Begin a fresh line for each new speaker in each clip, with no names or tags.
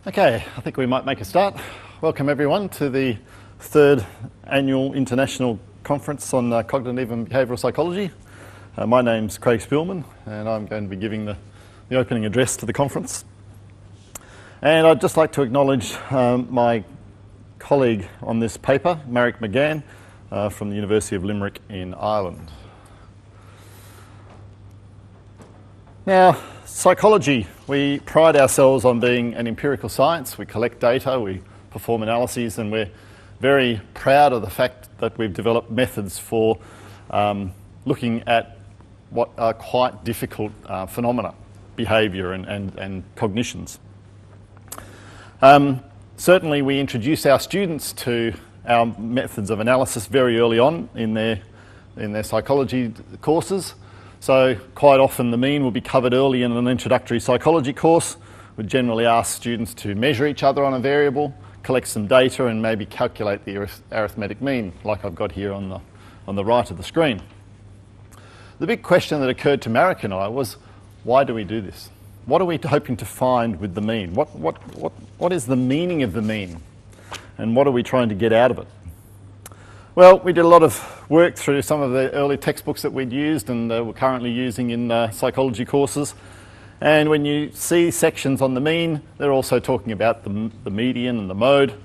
Okay, I think we might make a start. Welcome everyone to the third annual International Conference on Cognitive and Behavioural Psychology. My name's Craig Spielman and I'm going to be giving the opening address to the conference. And I'd just like to acknowledge my colleague on this paper, Marek McGann, from the University of Limerick in Ireland. Now, psychology, we pride ourselves on being an empirical science. We collect data, we perform analyses, and we're very proud of the fact that we've developed methods for looking at what are quite difficult phenomena, behaviour and cognitions. Certainly we introduce our students to our methods of analysis very early on in their psychology courses. So quite often the mean will be covered early in an introductory psychology course. We generally ask students to measure each other on a variable, collect some data and maybe calculate the arithmetic mean, like I've got here on the right of the screen. The big question that occurred to Marek and I was, why do we do this? What are we hoping to find with the mean? What is the meaning of the mean? And what are we trying to get out of it? Well, we did a lot of work through some of the early textbooks that we'd used and we're currently using in psychology courses. And when you see sections on the mean, they're also talking about the median and the mode.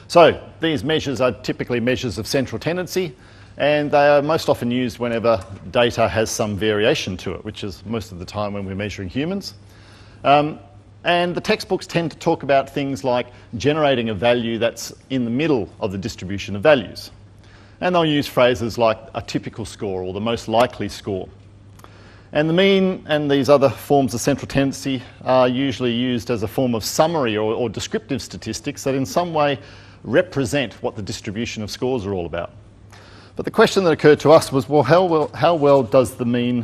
So these measures are typically measures of central tendency, and they are most often used whenever data has some variation to it, which is most of the time when we're measuring humans. And the textbooks tend to talk about things like generating a value that's in the middle of the distribution of values. And they'll use phrases like a typical score or the most likely score. And the mean and these other forms of central tendency are usually used as a form of summary or descriptive statistics that in some way represent what the distribution of scores are all about. But the question that occurred to us was, well, how well does the mean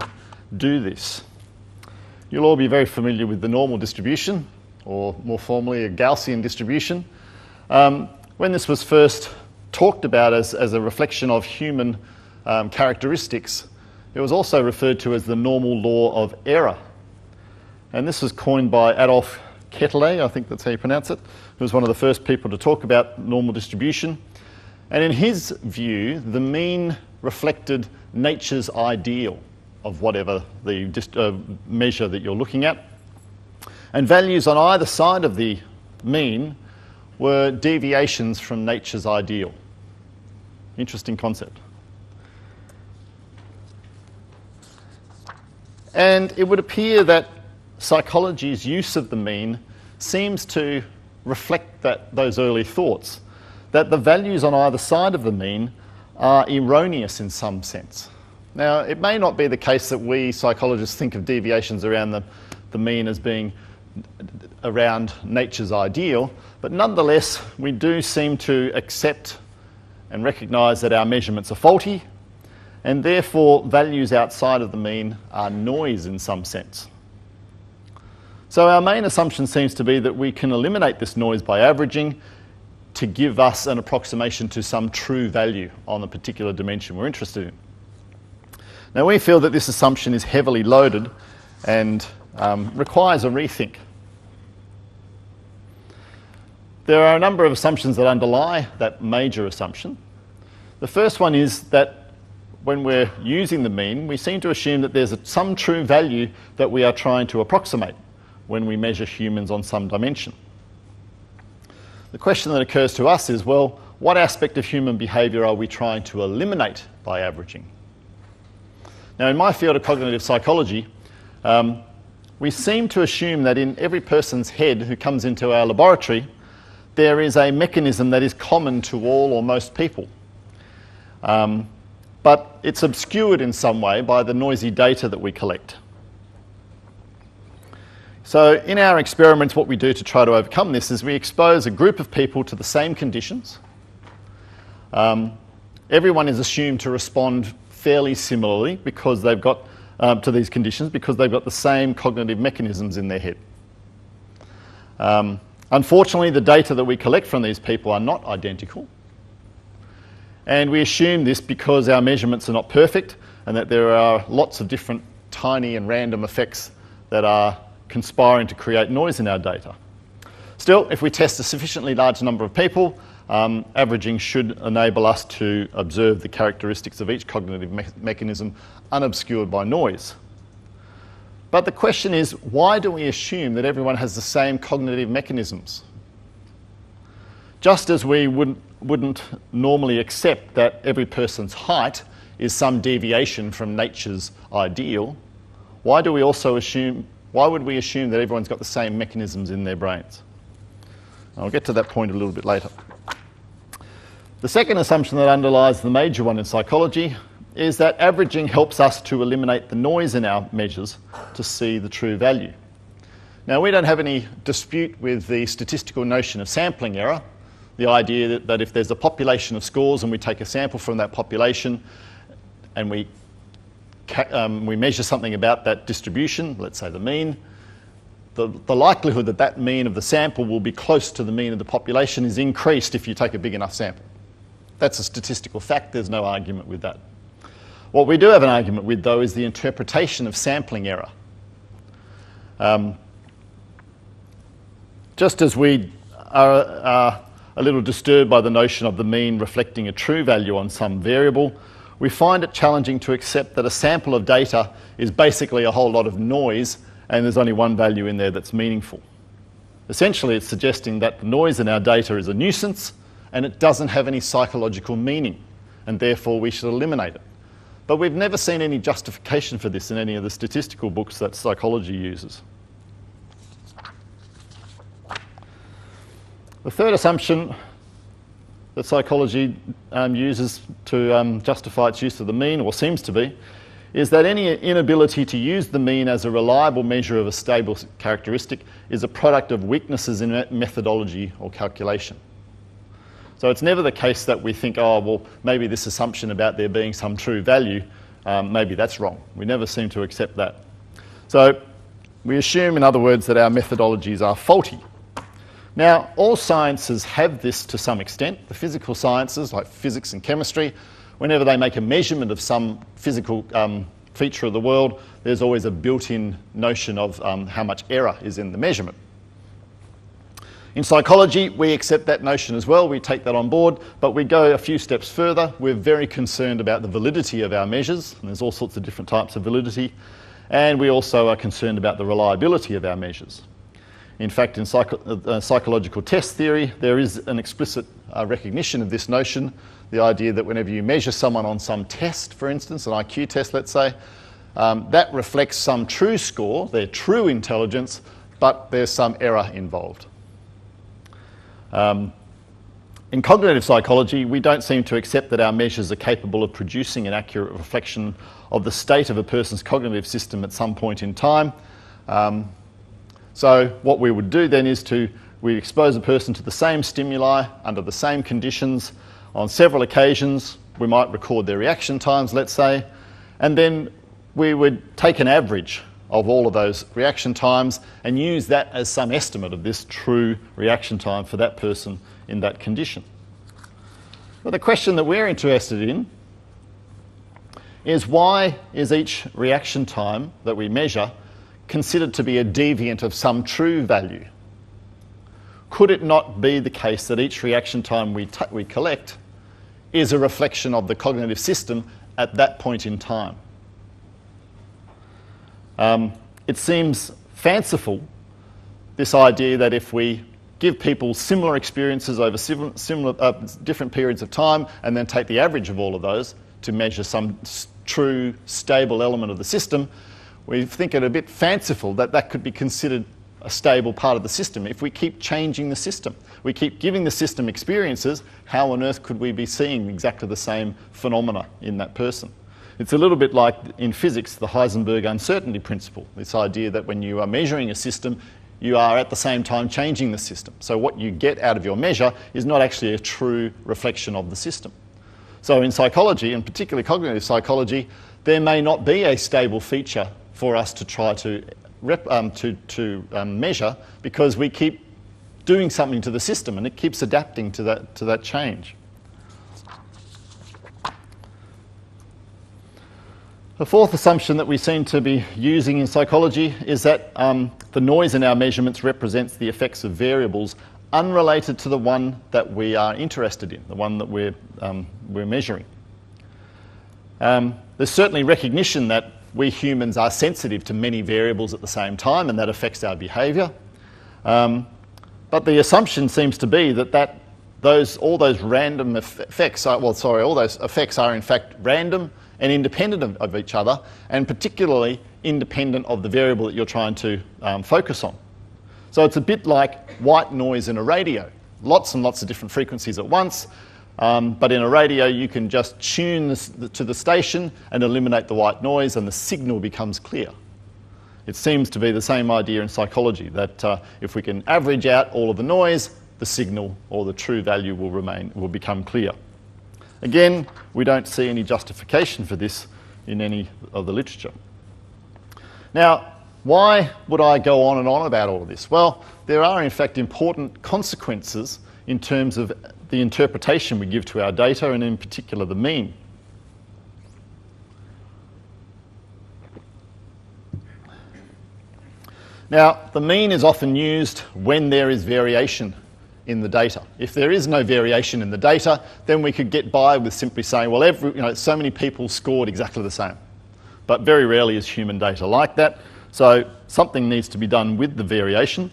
do this? You'll all be very familiar with the normal distribution, or more formally a Gaussian distribution. When this was first talked about as a reflection of human characteristics, it was also referred to as the normal law of error. And this was coined by Adolf Quetelet, I think that's how you pronounce it, who was one of the first people to talk about normal distribution. And in his view, the mean reflected nature's ideal of whatever the measure that you're looking at. And values on either side of the mean were deviations from nature's ideal. Interesting concept. And it would appear that psychology's use of the mean seems to reflect those early thoughts, that the values on either side of the mean are erroneous in some sense. Now, it may not be the case that we psychologists think of deviations around the mean as being around nature's ideal, but nonetheless, we do seem to accept and recognise that our measurements are faulty, and therefore values outside of the mean are noise in some sense. So our main assumption seems to be that we can eliminate this noise by averaging to give us an approximation to some true value on the particular dimension we're interested in. Now, we feel that this assumption is heavily loaded and requires a rethink. There are a number of assumptions that underlie that major assumption. The first one is that when we're using the mean, we seem to assume that there's some true value that we are trying to approximate when we measure humans on some dimension. The question that occurs to us is, well, what aspect of human behaviour are we trying to eliminate by averaging? Now, in my field of cognitive psychology, we seem to assume that in every person's head who comes into our laboratory, there is a mechanism that is common to all or most people. But it's obscured in some way by the noisy data that we collect. So in our experiments, what we do to try to overcome this is we expose a group of people to the same conditions. Everyone is assumed to respond fairly similarly because they've got to these conditions because they've got the same cognitive mechanisms in their head. Unfortunately, the data that we collect from these people are not identical. And we assume this because our measurements are not perfect and that there are lots of different tiny and random effects that are conspiring to create noise in our data. Still, if we test a sufficiently large number of people, averaging should enable us to observe the characteristics of each cognitive mechanism unobscured by noise. But the question is, why do we assume that everyone has the same cognitive mechanisms? Just as we wouldn't normally accept that every person's height is some deviation from nature's ideal, why would we assume that everyone's got the same mechanisms in their brains? I'll get to that point a little bit later. The second assumption that underlies the major one in psychology is that averaging helps us to eliminate the noise in our measures to see the true value. Now, we don't have any dispute with the statistical notion of sampling error, the idea that if there's a population of scores and we take a sample from that population and we measure something about that distribution, let's say the mean, the likelihood that that mean of the sample will be close to the mean of the population is increased if you take a big enough sample. That's a statistical fact, there's no argument with that. What we do have an argument with, though, is the interpretation of sampling error. Just as we are a little disturbed by the notion of the mean reflecting a true value on some variable, we find it challenging to accept that a sample of data is basically a whole lot of noise and there's only one value in there that's meaningful. Essentially, it's suggesting that the noise in our data is a nuisance and it doesn't have any psychological meaning, and therefore we should eliminate it. But we've never seen any justification for this in any of the statistical books that psychology uses. The third assumption that psychology uses to justify its use of the mean, or seems to be, is that any inability to use the mean as a reliable measure of a stable characteristic is a product of weaknesses in methodology or calculation. So it's never the case that we think, oh, well, maybe this assumption about there being some true value, maybe that's wrong. We never seem to accept that. So we assume, in other words, that our methodologies are faulty. Now, all sciences have this to some extent. The physical sciences, like physics and chemistry, whenever they make a measurement of some physical feature of the world, there's always a built-in notion of how much error is in the measurement. In psychology, we accept that notion as well. We take that on board, but we go a few steps further. We're very concerned about the validity of our measures, and there's all sorts of different types of validity. And we also are concerned about the reliability of our measures. In fact, in psychological test theory, there is an explicit recognition of this notion, the idea that whenever you measure someone on some test, for instance, an IQ test, let's say, that reflects some true score, their true intelligence, but there's some error involved. In cognitive psychology, we don't seem to accept that our measures are capable of producing an accurate reflection of the state of a person's cognitive system at some point in time. So what we would do then is we expose a person to the same stimuli under the same conditions on several occasions. We might record their reaction times, let's say, and then we would take an average of all of those reaction times and use that as some estimate of this true reaction time for that person in that condition. But the question that we're interested in is, why is each reaction time that we measure considered to be a deviant of some true value? Could it not be the case that each reaction time we collect is a reflection of the cognitive system at that point in time? It seems fanciful, this idea that if we give people similar experiences over different periods of time and then take the average of all of those to measure some true stable element of the system, we think it a bit fanciful that that could be considered a stable part of the system. If we keep changing the system, we keep giving the system experiences, how on earth could we be seeing exactly the same phenomena in that person? It's a little bit like in physics, the Heisenberg uncertainty principle, this idea that when you are measuring a system, you are at the same time changing the system. So what you get out of your measure is not actually a true reflection of the system. So in psychology, and particularly cognitive psychology, there may not be a stable feature for us to try to measure, because we keep doing something to the system and it keeps adapting to that change. The fourth assumption that we seem to be using in psychology is that the noise in our measurements represents the effects of variables unrelated to the one that we are interested in, the one that we're measuring. There's certainly recognition that we humans are sensitive to many variables at the same time, and that affects our behaviour. But the assumption seems to be that all those random effects, all those effects are in fact random and independent of each other, and particularly independent of the variable that you're trying to focus on. So it's a bit like white noise in a radio. Lots and lots of different frequencies at once, but in a radio you can just tune to the station and eliminate the white noise, and the signal becomes clear. It seems to be the same idea in psychology, that if we can average out all of the noise, the signal or the true value will become clear. Again, we don't see any justification for this in any of the literature. Now, why would I go on and on about all of this? Well, there are in fact important consequences in terms of the interpretation we give to our data, and in particular the mean. Now, the mean is often used when there is variation in the data. If there is no variation in the data, then we could get by with simply saying, well, so many people scored exactly the same. But very rarely is human data like that. So something needs to be done with the variation.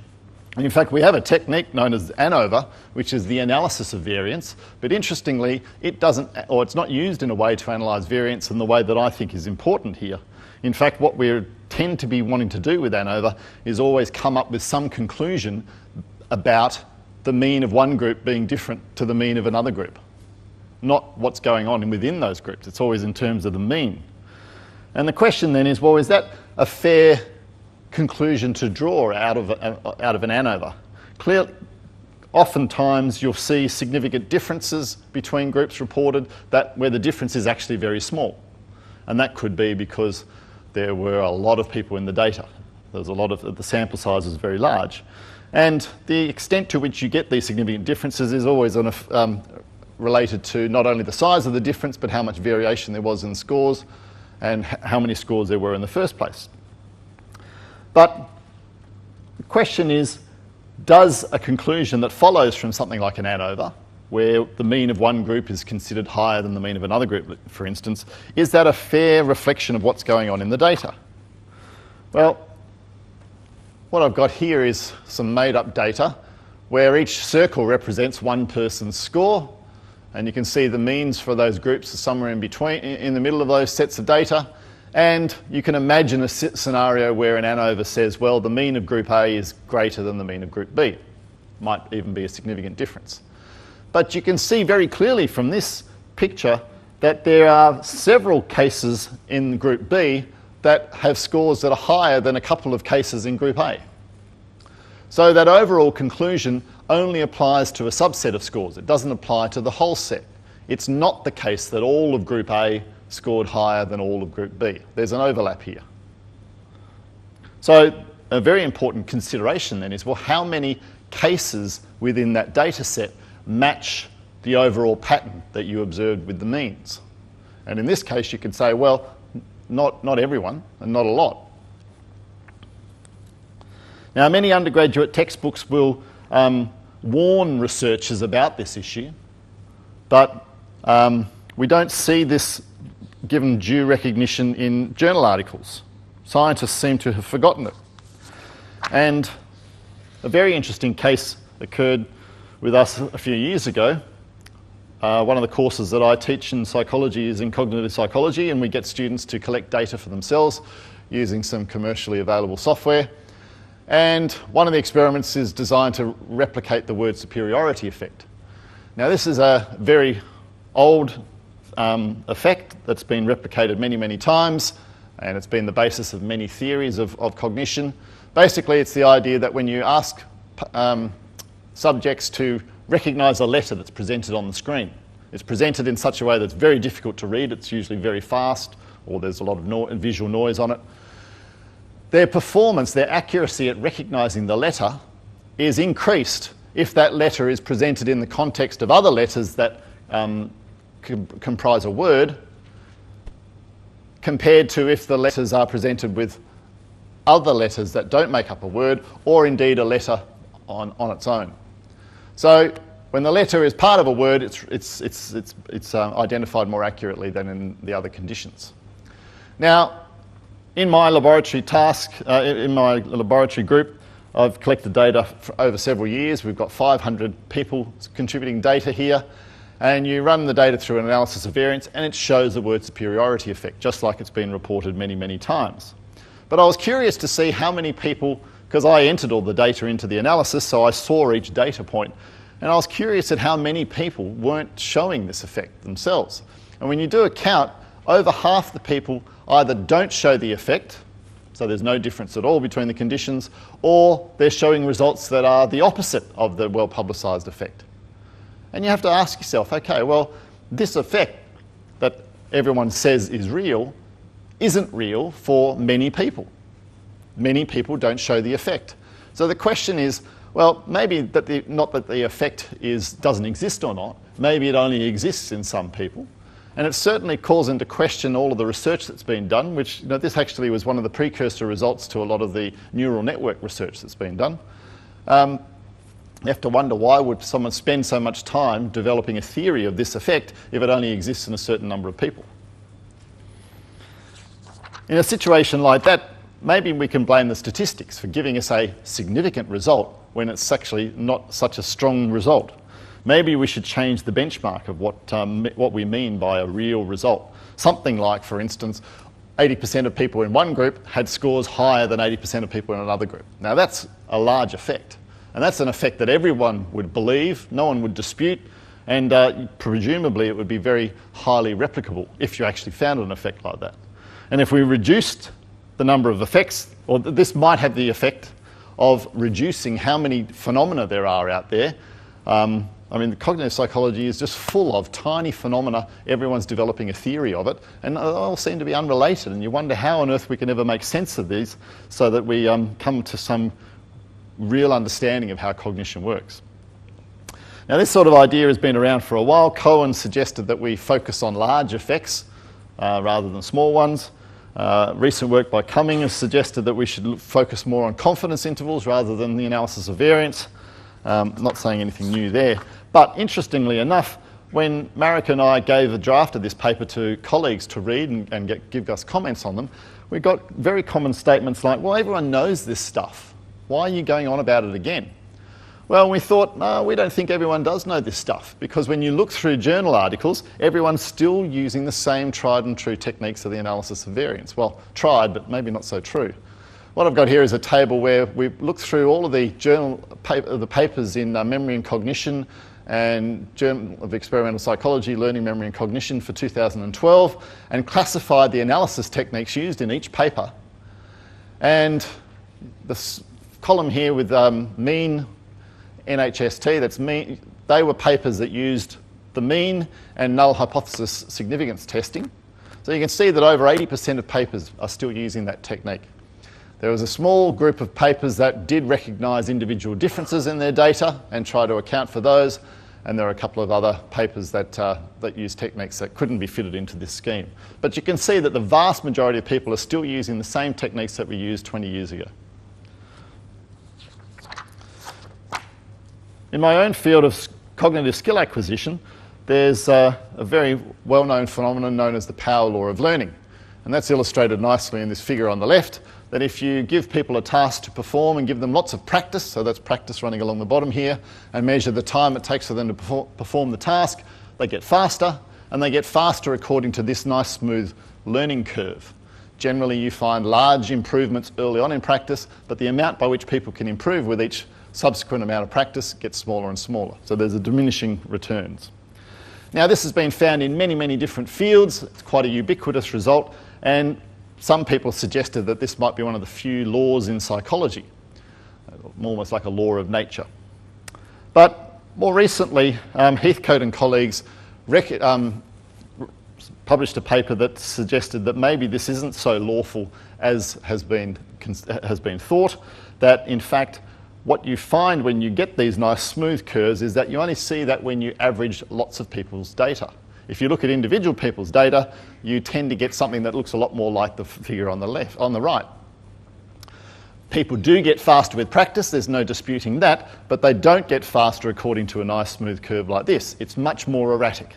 And in fact, we have a technique known as ANOVA, which is the analysis of variance. But interestingly, it's not used in a way to analyse variance in the way that I think is important here. In fact, what we tend to be wanting to do with ANOVA is always come up with some conclusion about the mean of one group being different to the mean of another group. Not what's going on within those groups. It's always in terms of the mean. And the question then is, well, is that a fair conclusion to draw out of an ANOVA? Clearly, oftentimes you'll see significant differences between groups reported where the difference is actually very small. And that could be because there were a lot of people in the data. The sample size is very large. And the extent to which you get these significant differences is always related to not only the size of the difference, but how much variation there was in scores and how many scores there were in the first place. But the question is, does a conclusion that follows from something like an ANOVA, where the mean of one group is considered higher than the mean of another group, for instance, is that a fair reflection of what's going on in the data? Well, what I've got here is some made-up data where each circle represents one person's score, and you can see the means for those groups are somewhere in between, in the middle of those sets of data. And you can imagine a scenario where an ANOVA says, well, the mean of group A is greater than the mean of group B. Might even be a significant difference. But you can see very clearly from this picture that there are several cases in group B that have scores that are higher than a couple of cases in group A. So that overall conclusion only applies to a subset of scores. It doesn't apply to the whole set. It's not the case that all of group A scored higher than all of group B. There's an overlap here. So a very important consideration then is, well, how many cases within that data set match the overall pattern that you observed with the means? And in this case, you could say, well, not everyone and not a lot. Now, many undergraduate textbooks will warn researchers about this issue, but we don't see this given due recognition in journal articles. Scientists seem to have forgotten it. And a very interesting case occurred with us a few years ago. One of the courses that I teach in psychology is in cognitive psychology, and we get students to collect data for themselves using some commercially available software. And one of the experiments is designed to replicate the word superiority effect. Now, this is a very old effect that's been replicated many, many times, and it's been the basis of many theories of cognition. Basically, it's the idea that when you ask subjects to recognise a letter that's presented on the screen, it's presented in such a way that's very difficult to read. It's usually very fast, or there's a lot of visual noise on it. Their performance, their accuracy at recognising the letter is increased if that letter is presented in the context of other letters that comprise a word, compared to if the letters are presented with other letters that don't make up a word, or indeed a letter on its own. So when the letter is part of a word, it's identified more accurately than in the other conditions. Now, in my laboratory in my laboratory group, I've collected data for over several years. We've got 500 people contributing data here, and you run the data through an analysis of variance, and it shows the word superiority effect, just like it's been reported many, many times. But I was curious to see how many people, because I entered all the data into the analysis, so I saw each data point, and I was curious at how many people weren't showing this effect themselves. And when you do a count, over half the people either don't show the effect, so there's no difference at all between the conditions, or they're showing results that are the opposite of the well-publicised effect. And you have to ask yourself, okay, well, this effect that everyone says is real isn't real for many people. Many people don't show the effect. So the question is, well, maybe that not that the effect doesn't exist or not, maybe it only exists in some people. And it certainly calls into question all of the research that's been done, which, this actually was one of the precursor results to a lot of the neural network research that's been done. You have to wonder, why would someone spend so much time developing a theory of this effect if it only exists in a certain number of people? In a situation like that, maybe we can blame the statistics for giving us a significant result when it's actually not such a strong result. Maybe we should change the benchmark of what we mean by a real result. Something like, for instance, 80% of people in one group had scores higher than 80% of people in another group. Now that's a large effect, and that's an effect that everyone would believe, no one would dispute, and presumably it would be very highly replicable if you actually found an effect like that. And if we reduced the number of effects, or this might have the effect of reducing how many phenomena there are out there. The cognitive psychology is just full of tiny phenomena. Everyone's developing a theory of it, and they all seem to be unrelated, and you wonder how on earth we can ever make sense of these so that we come to some real understanding of how cognition works. Now, this sort of idea has been around for a while. Cohen suggested that we focus on large effects rather than small ones. Recent work by Cumming has suggested that we should focus more on confidence intervals rather than the analysis of variance. Not saying anything new there. But interestingly enough, when Marek and I gave a draft of this paper to colleagues to read and give us comments on them, we got very common statements like, well, everyone knows this stuff. Why are you going on about it again? Well, we thought, no, we don't think everyone does know this stuff, because when you look through journal articles, everyone's still using the same tried and true techniques of the analysis of variance. Well, tried, but maybe not so true. What I've got here is a table where we've looked through all of the papers in Memory and Cognition and Journal of Experimental Psychology, Learning, Memory and Cognition for 2012, and classified the analysis techniques used in each paper. And this column here with mean NHST, that's mean, they were papers that used the mean and null hypothesis significance testing. So you can see that over 80% of papers are still using that technique. There was a small group of papers that did recognise individual differences in their data and try to account for those, and there are a couple of other papers that use techniques that couldn't be fitted into this scheme. But you can see that the vast majority of people are still using the same techniques that we used 20 years ago. In my own field of cognitive skill acquisition, there's a very well-known phenomenon known as the power law of learning. And that's illustrated nicely in this figure on the left, that if you give people a task to perform and give them lots of practice, so that's practice running along the bottom here, and measure the time it takes for them to perform the task, they get faster, and they get faster according to this nice smooth learning curve. Generally, you find large improvements early on in practice, but the amount by which people can improve with each subsequent amount of practice gets smaller and smaller. So there's a diminishing returns. Now, this has been found in many, many different fields. It's quite a ubiquitous result, and some people suggested that this might be one of the few laws in psychology, almost like a law of nature. But more recently, Heathcote and colleagues published a paper that suggested that maybe this isn't so lawful as has been thought, that in fact what you find when you get these nice smooth curves is that you only see that when you average lots of people's data. If you look at individual people's data, you tend to get something that looks a lot more like the figure on the right. People do get faster with practice, there's no disputing that, but they don't get faster according to a nice smooth curve like this. It's much more erratic.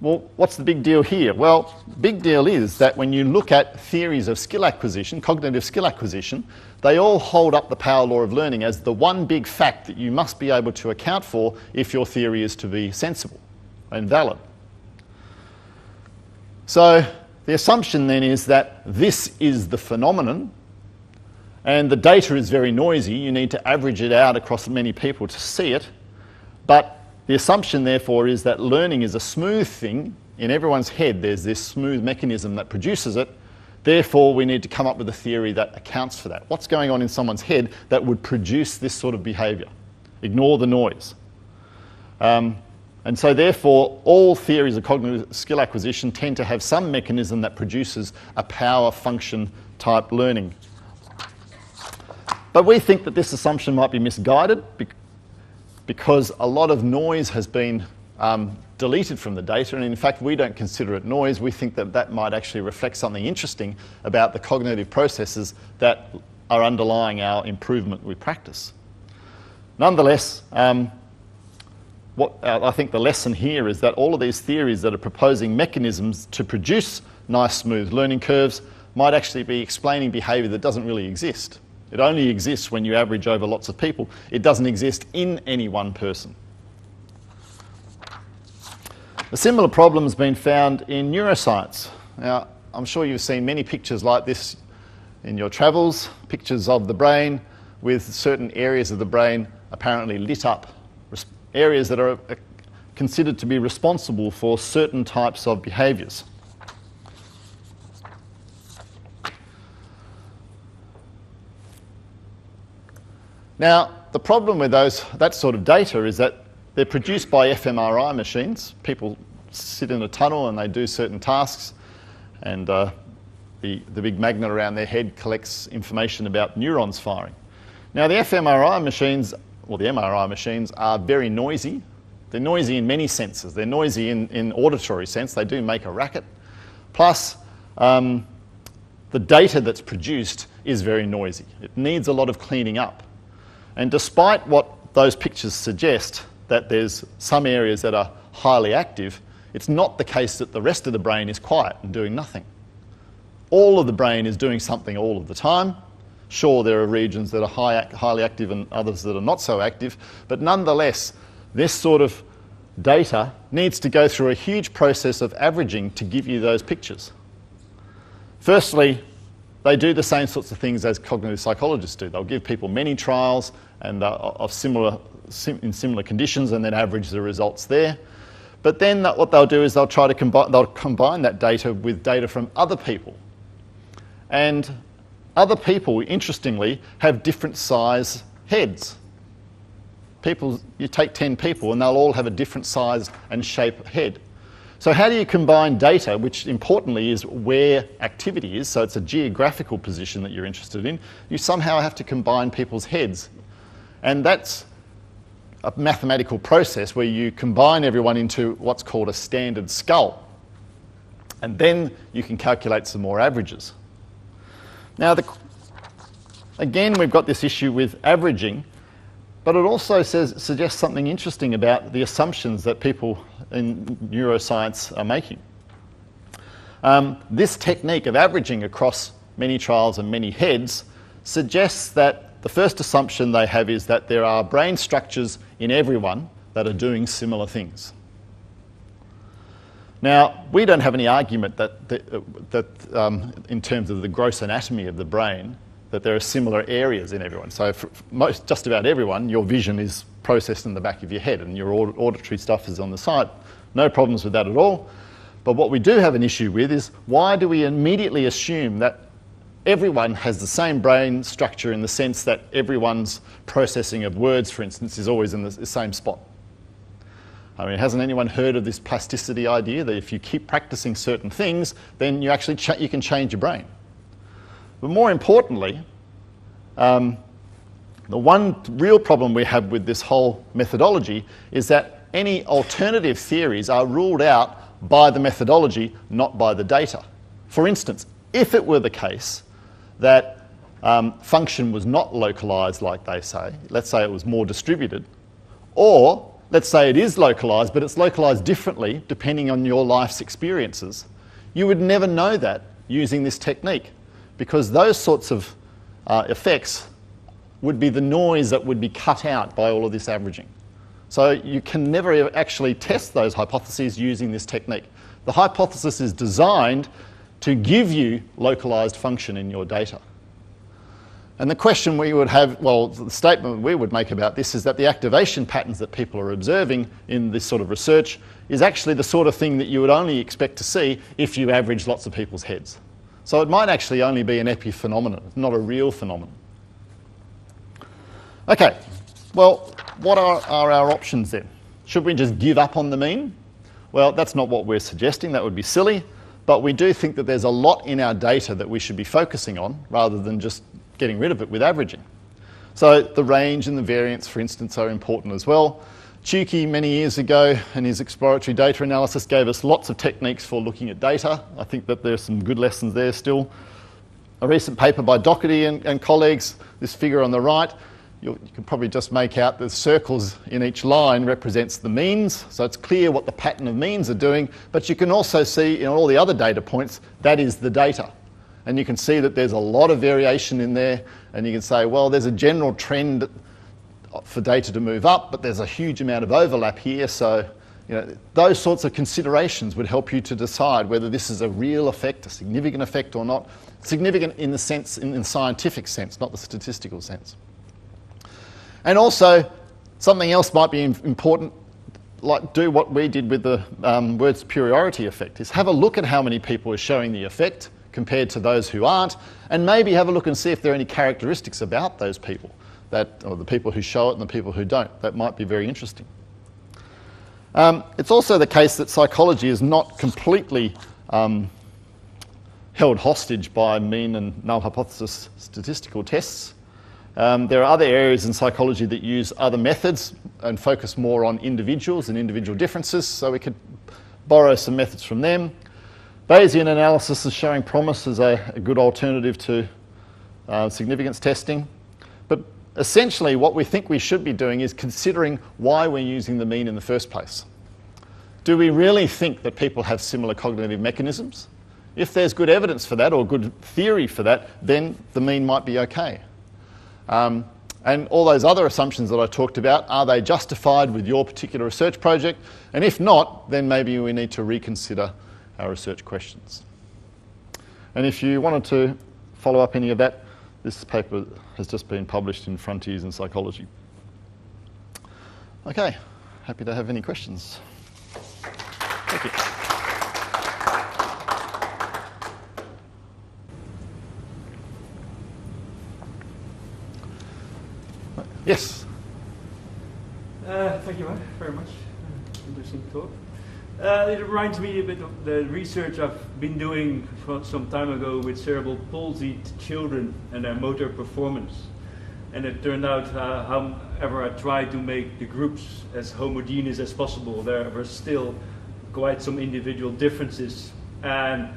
Well, what's the big deal here? Well, the big deal is that when you look at theories of skill acquisition, cognitive skill acquisition, they all hold up the power law of learning as the one big fact that you must be able to account for if your theory is to be sensible and valid. So the assumption then is that this is the phenomenon, and the data is very noisy. You need to average it out across many people to see it. But the assumption, therefore, is that learning is a smooth thing. In everyone's head, there's this smooth mechanism that produces it. Therefore, we need to come up with a theory that accounts for that. What's going on in someone's head that would produce this sort of behaviour? Ignore the noise. And so, therefore, all theories of cognitive skill acquisition tend to have some mechanism that produces a power function type learning. But we think that this assumption might be misguided because a lot of noise has been deleted from the data, and in fact we don't consider it noise. We think that that might actually reflect something interesting about the cognitive processes that are underlying our improvement with practice. Nonetheless, what I think the lesson here is that all of these theories that are proposing mechanisms to produce nice smooth learning curves might actually be explaining behaviour that doesn't really exist. It only exists when you average over lots of people. It doesn't exist in any one person. A similar problem has been found in neuroscience. Now, I'm sure you've seen many pictures like this in your travels, pictures of the brain with certain areas of the brain apparently lit up, areas that are considered to be responsible for certain types of behaviours. Now, the problem with that sort of data is that they're produced by fMRI machines. People sit in a tunnel and they do certain tasks, and the big magnet around their head collects information about neurons firing. Now, the fMRI machines, or the MRI machines, are very noisy. They're noisy in many senses. They're noisy in auditory sense. They do make a racket. Plus, the data that's produced is very noisy. It needs a lot of cleaning up. And despite what those pictures suggest, that there's some areas that are highly active, it's not the case that the rest of the brain is quiet and doing nothing. All of the brain is doing something all of the time. Sure, there are regions that are highly active and others that are not so active, but nonetheless, this sort of data needs to go through a huge process of averaging to give you those pictures. Firstly, they do the same sorts of things as cognitive psychologists do. They'll give people many trials and in similar conditions and then average the results there. But then what they'll do is they'll try to combine that data with data from other people. And other people, interestingly, have different size heads. You take 10 people and they'll all have a different size and shape head. So how do you combine data, which importantly is where activity is, so it's a geographical position that you're interested in, you somehow have to combine people's heads. And that's a mathematical process where you combine everyone into what's called a standard skull. And then you can calculate some more averages. Now, again, we've got this issue with averaging, but it also suggests something interesting about the assumptions that people in neuroscience are making. This technique of averaging across many trials and many heads suggests that the first assumption they have is that there are brain structures in everyone that are doing similar things. Now, we don't have any argument that in terms of the gross anatomy of the brain, that there are similar areas in everyone. So for just about everyone, your vision is processed in the back of your head and your auditory stuff is on the side. No problems with that at all. But what we do have an issue with is, why do we immediately assume that everyone has the same brain structure in the sense that everyone's processing of words, for instance, is always in the same spot? I mean, hasn't anyone heard of this plasticity idea that if you keep practicing certain things, then you actually you can change your brain? But more importantly, the one real problem we have with this whole methodology is that any alternative theories are ruled out by the methodology, not by the data. For instance, if it were the case that function was not localized like they say, let's say it was more distributed, or let's say it is localized, but it's localized differently depending on your life's experiences, you would never know that using this technique, because those sorts of effects would be the noise that would be cut out by all of this averaging. So you can never actually test those hypotheses using this technique. The hypothesis is designed to give you localized function in your data. And the question we would have, well, the statement we would make about this is that the activation patterns that people are observing in this sort of research is actually the sort of thing that you would only expect to see if you average lots of people's heads. So it might actually only be an epiphenomenon, not a real phenomenon. Okay, well, what are our options then? Should we just give up on the mean? Well, that's not what we're suggesting. That would be silly. But we do think that there's a lot in our data that we should be focusing on rather than just getting rid of it with averaging. So the range and the variance, for instance, are important as well. Tukey, many years ago, in his exploratory data analysis, gave us lots of techniques for looking at data. I think that there's some good lessons there still. A recent paper by Doherty and colleagues, this figure on the right, you can probably just make out the circles in each line represents the means, so it's clear what the pattern of means are doing, but you can also see in all the other data points, that is the data. And you can see that there's a lot of variation in there, and you can say, well, there's a general trend for data to move up, but there's a huge amount of overlap here, so those sorts of considerations would help you to decide whether this is a real effect, a significant effect or not. Significant in the sense, in the scientific sense, not the statistical sense. And also, something else might be important, like do what we did with the word superiority effect, is have a look at how many people are showing the effect compared to those who aren't, and maybe have a look and see if there are any characteristics about those people, or the people who show it and the people who don't. That might be very interesting. It's also the case that psychology is not completely held hostage by mean and null hypothesis statistical tests. There are other areas in psychology that use other methods and focus more on individuals and individual differences, so we could borrow some methods from them. Bayesian analysis is showing promise as a good alternative to significance testing. But essentially what we think we should be doing is considering why we're using the mean in the first place. Do we really think that people have similar cognitive mechanisms? If there's good evidence for that or good theory for that, then the mean might be okay. And all those other assumptions that I talked about, are they justified with your particular research project? And if not, then maybe we need to reconsider our research questions. And if you wanted to follow up any of that, this paper has just been published in Frontiers in Psychology. Okay, happy to have any questions. Thank you. Yes.
Thank you very much. Interesting talk. It reminds me a bit of the research I've been doing some time ago with cerebral palsied children and their motor performance. And it turned out, however I tried to make the groups as homogeneous as possible, there were still quite some individual differences. And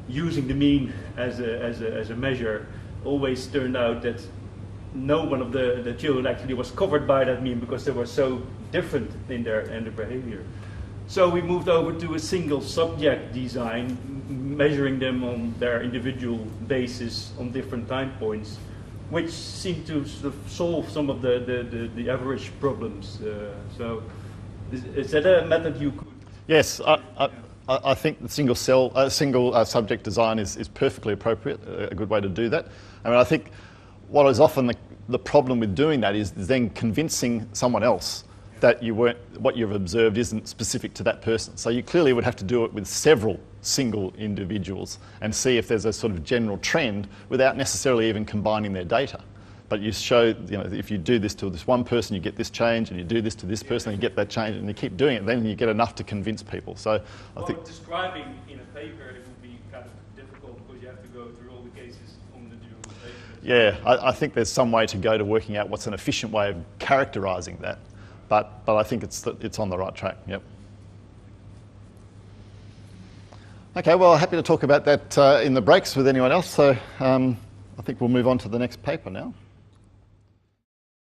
using the mean as a measure always turned out that no one of the children actually was covered by that mean because they were so different in their behavior. So we moved over to a single subject design, measuring them on their individual basis on different time points, which seemed to sort of solve some of the average problems. So is that a method you could?
Yes, I think the single subject design is perfectly appropriate, a good way to do that. I mean, I think what is often the problem with doing that is then convincing someone else that what you've observed isn't specific to that person. So you clearly would have to do it with several single individuals and see if there's a sort of general trend without necessarily even combining their data. But you show, if you do this to this one person, you get this change, and you do this to this person, you get that change, and you keep doing it, then you get enough to convince people. So I think
describing in a paper, it would be kind of difficult because you have to go through all the cases on the dual data.
Yeah, I think there's some way to go to working out what's an efficient way of characterising that. but I think it's on the right track. Yep. Okay, well, happy to talk about that in the breaks with anyone else. So I think we'll move on to the next paper now.